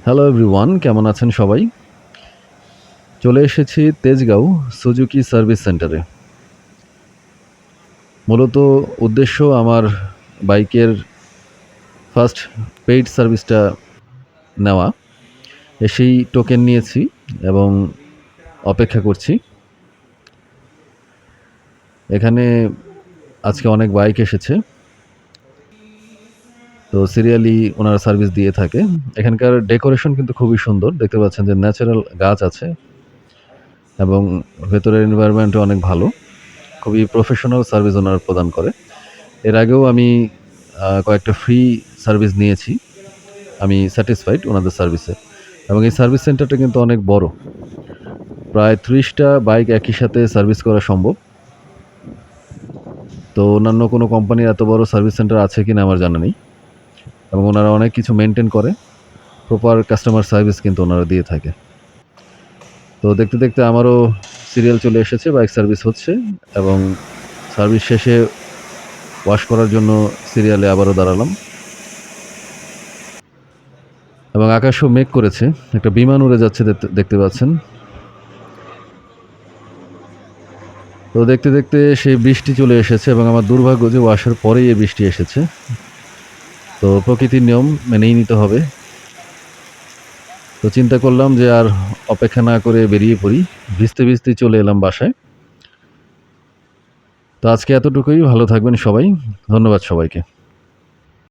Hello everyone, কেমন আছেন সবাই? চলে এসেছি তেজগাঁও সুজুকি সার্ভিস সেন্টারে। মূলত উদ্দেশ্য আমার বাইকের ফার্স্ট পেইড সার্ভিসটা নেওয়া। এসেই টোকেন নিয়েছি এবং অপেক্ষা করছি। এখানে আজকে অনেক বাইক এসেছে, তো সিরিয়ালি ওনারা সার্ভিস দিয়ে থাকে। এখানকার ডেকোরেশন কিন্তু খুবই সুন্দর, দেখতে পাচ্ছেন যে ন্যাচারাল গাছ আছে এবং ভেতরের এনভায়রনমেন্টও অনেক ভালো। খুবই প্রফেশনাল সার্ভিস ওনারা প্রদান করে। এর আগেও আমি কয়েকটা ফ্রি সার্ভিস নিয়েছি। আমি স্যাটিসফাইড ওনাদের সার্ভিসে, এবং এই সার্ভিস সেন্টারটা কিন্তু অনেক বড়। প্রায় ৩০টা বাইক একই সাথে সার্ভিস করা সম্ভব। তো অন্যান্য কোনো কোম্পানির এত বড় সার্ভিস সেন্টার আছে কিনা আমার জানা নেই, এবং ওনারা অনেক কিছু মেনটেন করে। প্রপার কাস্টমার সার্ভিস কিন্তু ওনারা দিয়ে থাকে। তো দেখতে দেখতে আমারও সিরিয়াল চলে এসেছে, বাইক সার্ভিস হচ্ছে, এবং সার্ভিস শেষে ওয়াশ করার জন্য সিরিয়ালে আবারও দাঁড়ালাম। এবং আকাশও মেঘ করেছে, একটা বিমান উড়ে যাচ্ছে দেখতে পাচ্ছেন। তো দেখতে দেখতে সেই বৃষ্টি চলে এসেছে, এবং আমার দুর্ভাগ্য যে ওয়াশের পরেই এই বৃষ্টি এসেছে। তো প্রকৃতির নিয়ম মেনেই নিতে হবে। তো চিন্তা করলাম যে আর অপেক্ষা না করে বেরিয়ে পড়ি। ভিজতে ভিজতেই চলে এলাম বাসায়। তো আজকে এতটুকুই। ভালো থাকবেন সবাই। ধন্যবাদ সবাইকে।